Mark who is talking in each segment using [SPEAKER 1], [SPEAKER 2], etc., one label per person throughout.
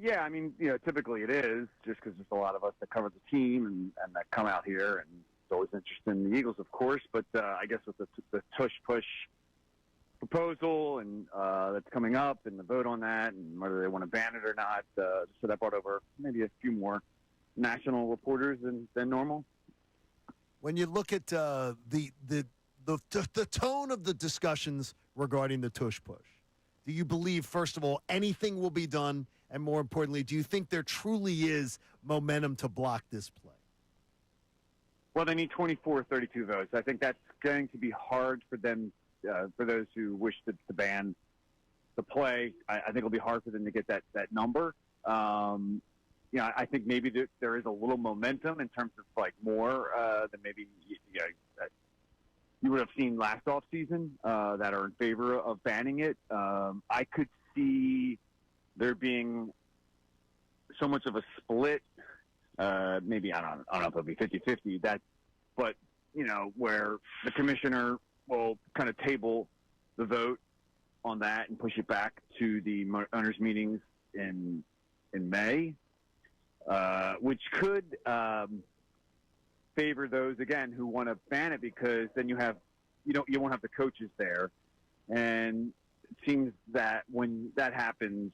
[SPEAKER 1] Yeah, I mean, typically it is just because there's a lot of us that cover the team and that come out here, and it's always interested in the Eagles, of course. But I guess with the tush-push proposal and that's coming up and the vote on that and whether they want to ban it or not, so that brought over maybe a few more national reporters than normal.
[SPEAKER 2] When you look at the tone of the discussions regarding the tush-push, do you believe, first of all, anything will be done? And more importantly, do you think there truly is momentum to block this play?
[SPEAKER 1] Well, they need 24 or 32 votes. I think that's going to be hard for them, for those who wish to ban the play. I think it'll be hard for them to get that number. I think maybe there is a little momentum in terms of like more than maybe you would have seen last offseason that are in favor of banning it. I could see there being so much of a split, maybe, I don't know if it'll be 50-50, but, where the commissioner will kind of table the vote on that and push it back to the owners' meetings in May, which could favor those, again, who want to ban it because then you won't have the coaches there. And it seems that when that happens,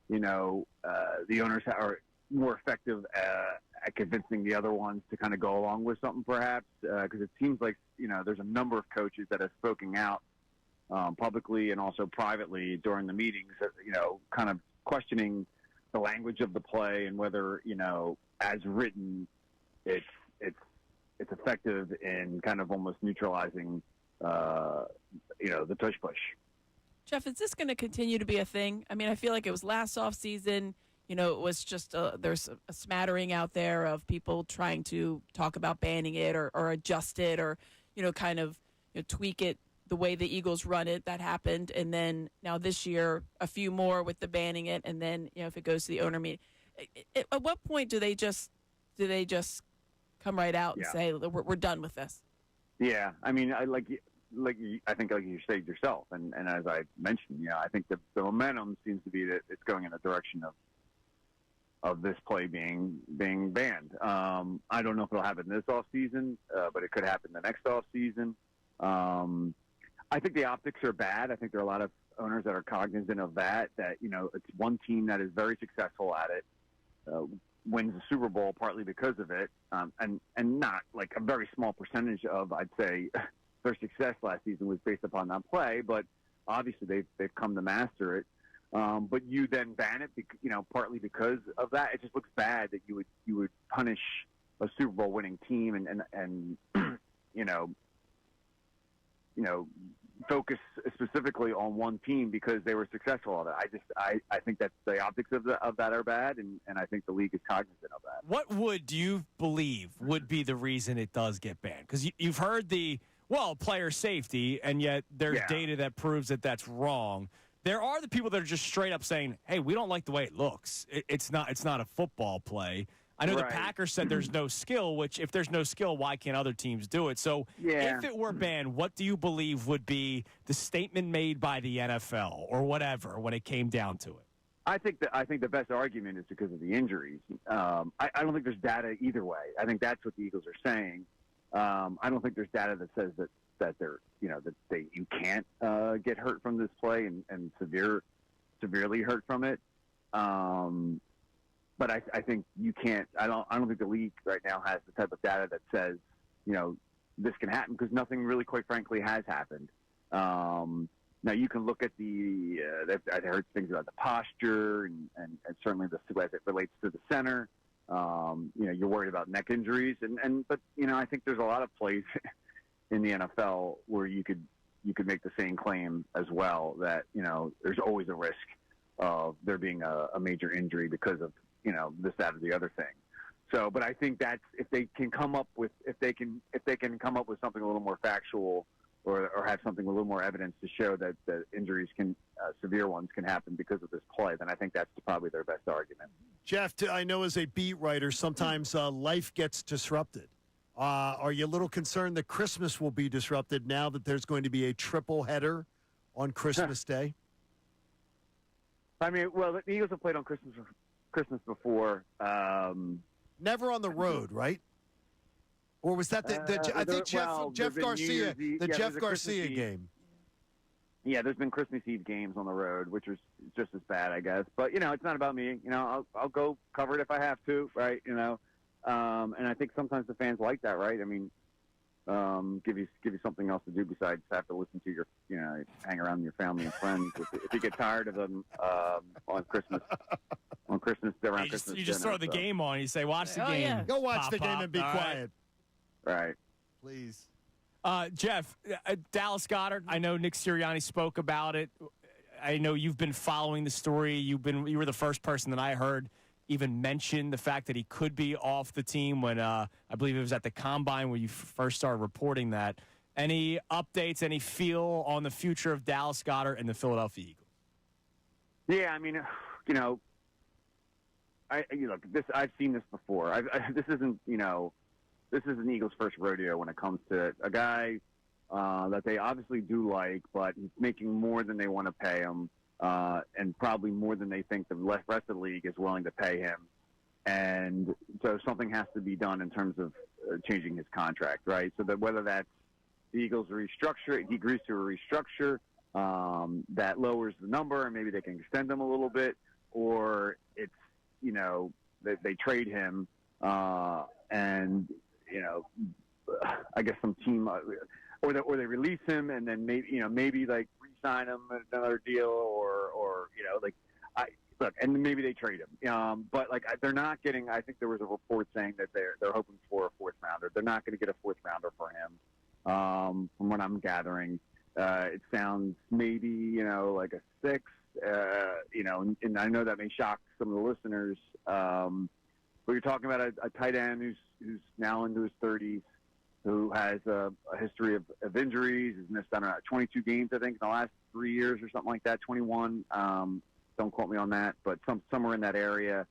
[SPEAKER 1] the owners are more effective at convincing the other ones to kind of go along with something, perhaps, because it seems like there's a number of coaches that have spoken out publicly and also privately during the meetings, kind of questioning the language of the play and whether as written it's effective in kind of almost neutralizing the tush push.
[SPEAKER 3] Jeff, is this going to continue to be a thing? I mean, I feel like it was last offseason. It was just there's a smattering out there of people trying to talk about banning it or adjust it or, kind of tweak it the way the Eagles run it. That happened. And then now this year, a few more with the banning it. And then, if it goes to the owner meeting, at what point do they just come right out and say, we're done with this? Yeah.
[SPEAKER 1] I mean, I think like you said yourself, and as I mentioned, I think the momentum seems to be that it's going in the direction of this play being banned. I don't know if it'll happen this offseason, but it could happen the next offseason. I think the optics are bad. I think there are a lot of owners that are cognizant of that it's one team that is very successful at it, wins the Super Bowl partly because of it, and not like a very small percentage of, I'd say, their success last season was based upon that play, but obviously they've come to master it. But you then ban it, partly because of that. It just looks bad that you would punish a Super Bowl winning team and focus specifically on one team because they were successful at it. I think that the optics of that are bad, and I think the league is cognizant of that.
[SPEAKER 4] What do you believe would be the reason it does get banned? Because you've heard player safety, and yet there's data that proves that that's wrong. There are the people that are just straight up saying, hey, we don't like the way it looks. It's not a football play. I know the Packers said there's no skill, which if there's no skill, why can't other teams do it? So if it were banned, what do you believe would be the statement made by the NFL or whatever when it came down to it?
[SPEAKER 1] I think the best argument is because of the injuries. I don't think there's data either way. I think that's what the Eagles are saying. I don't think there's data that says that they're you can't get hurt from this play and severely hurt from it. But I think you can't. I don't think the league right now has the type of data that says this can happen because nothing really, quite frankly, has happened. Now you can look at I heard things about the posture and certainly as it relates to the center. You're worried about neck injuries, but I think there's a lot of plays in the NFL where you could make the same claim as well that there's always a risk of there being a major injury because of this, that, or the other thing. So, but I think that's if they can come up with something a little more factual or have something a little more evidence to show that the injuries severe ones can happen because of this play, then I think that's probably their best argument.
[SPEAKER 2] Jeff, I know as a beat writer, sometimes life gets disrupted. Are you a little concerned that Christmas will be disrupted now that there's going to be a triple header on Christmas Day?
[SPEAKER 1] I mean, well, the Eagles have played on Christmas before.
[SPEAKER 2] Never on the road, right? Or was that I think Jeff Garcia, Jeff Garcia game?
[SPEAKER 1] Yeah, there's been Christmas Eve games on the road, which was just as bad, I guess. But it's not about me. I'll go cover it if I have to, right? And I think sometimes the fans like that, right? I mean, give you something else to do besides have to listen to your, hang around with your family and friends. If you get tired of them on Christmas, around Christmas,
[SPEAKER 4] you just throw the game on. You say, watch the game.
[SPEAKER 3] Yeah.
[SPEAKER 2] Go watch the game and be quiet.
[SPEAKER 1] Right.
[SPEAKER 2] Please.
[SPEAKER 4] Jeff, Dallas Goedert, I know Nick Sirianni spoke about it. I know you've been following the story. You were the first person that I heard even mention the fact that he could be off the team when I believe it was at the Combine where you first started reporting that. Any updates, any feel on the future of Dallas Goedert and the Philadelphia Eagles?
[SPEAKER 1] Yeah, I mean, I've seen this before. This isn't Eagles' first rodeo when it comes to a guy that they obviously do like, but he's making more than they want to pay him, and probably more than they think the rest of the league is willing to pay him. And so something has to be done in terms of changing his contract, right? So that whether that's the Eagles restructure, he agrees to a restructure that lowers the number, and maybe they can extend him a little bit, or it's they trade him and I guess some team, or they release him and then maybe like re-sign him another deal, or and maybe they trade him. But they're not getting. I think there was a report saying that they're hoping for a fourth rounder. They're not going to get a fourth rounder for him. From what I'm gathering, it sounds maybe like a six. And I know that may shock some of the listeners. But you're talking about a tight end who's now into his 30s, who has a history of injuries. He's missed, 22 games, I think, in the last 3 years or something like that, 21. Don't quote me on that, but somewhere in that area.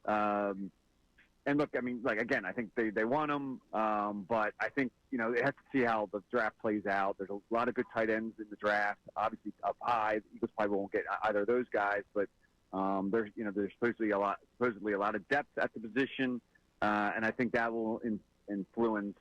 [SPEAKER 1] And look, I mean, again, I think they want him, but I think, they have to see how the draft plays out. There's a lot of good tight ends in the draft, obviously up high. The Eagles probably won't get either of those guys, but there's supposedly a lot of depth at the position, and I think that will influence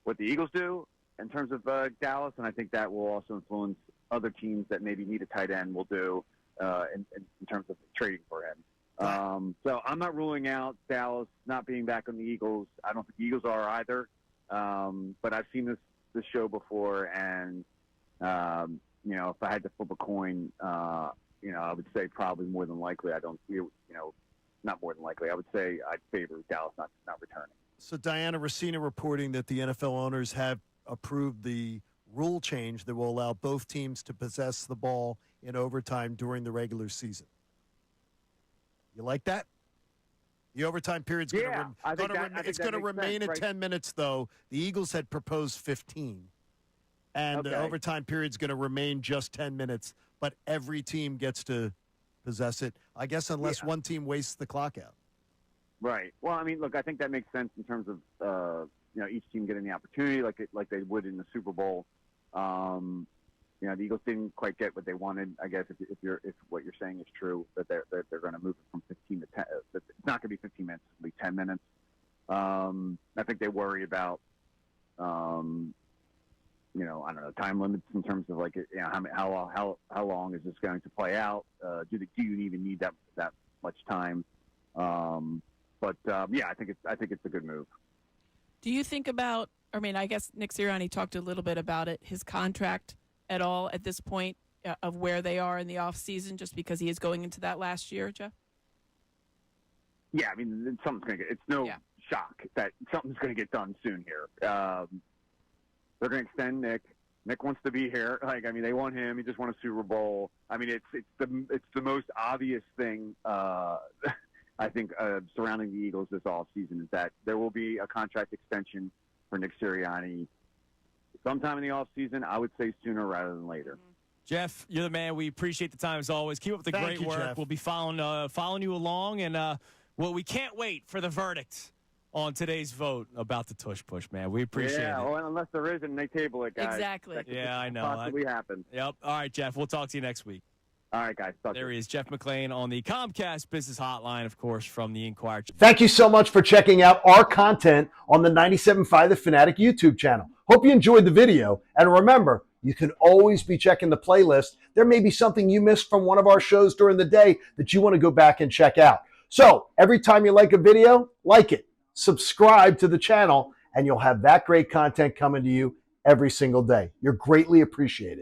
[SPEAKER 1] what the Eagles do in terms of Dallas, and I think that will also influence other teams that maybe need a tight end will do in terms of trading for him. So I'm not ruling out Dallas not being back on the Eagles. I don't think the Eagles are either, but I've seen this show before, and if I had to flip a coin, I would say probably more than likely. Not more than likely. I would say I'd favor Dallas not returning.
[SPEAKER 2] So Diana Rossina reporting that the NFL owners have approved the rule change that will allow both teams to possess the ball in overtime during the regular season. You like that? The overtime period's going to remain at 10 minutes, though. The Eagles had proposed 15. And the overtime period's going to remain just 10 minutes, but every team gets to possess it, I guess, unless one team wastes the clock out.
[SPEAKER 1] Right. Well, I mean, look, I think that makes sense in terms of each team getting the opportunity, like they would in the Super Bowl. The Eagles didn't quite get what they wanted. I guess if what you're saying is true, that they're going to move it from 15 to 10. It's not going to be 15 minutes; it'll be 10 minutes. I think they worry about I don't know, time limits in terms of how long is this going to play out? Do you even need that much time? I think it's a good move.
[SPEAKER 3] Do you think about? I mean, I guess Nick Sirianni talked a little bit about it. His contract at all at this point of where they are in the off season, just because he is going into that last year, Jeff?
[SPEAKER 1] Yeah, I mean, something's going to get. It's no shock that something's going to get done soon here. They're going to extend Nick. Nick wants to be here. They want him. He just won a Super Bowl. I mean, it's the most obvious thing I think surrounding the Eagles this offseason is that there will be a contract extension for Nick Sirianni sometime in the offseason. I would say sooner rather than later.
[SPEAKER 4] Jeff, you're the man. We appreciate the time as always. Keep up the great work.
[SPEAKER 2] Jeff.
[SPEAKER 4] We'll be following you along, and we can't wait for the verdict on today's vote about the tush push, man. We appreciate it.
[SPEAKER 1] Yeah, well, unless there is, and they table it, guys.
[SPEAKER 3] Exactly.
[SPEAKER 1] That could
[SPEAKER 4] I know.
[SPEAKER 1] possibly happen.
[SPEAKER 4] Yep. All right, Jeff. We'll talk to you next week.
[SPEAKER 1] All right, guys. Talk to
[SPEAKER 4] There
[SPEAKER 1] you.
[SPEAKER 4] he is, Jeff McLane on the Comcast Business Hotline, of course, from the Inquirer.
[SPEAKER 5] Thank you so much for checking out our content on the 97.5 The Fanatic YouTube channel. Hope you enjoyed the video. And remember, you can always be checking the playlist. There may be something you missed from one of our shows during the day that you want to go back and check out. So every time you like a video, like it, subscribe to the channel, and you'll have that great content coming to you every single day. You're greatly appreciated.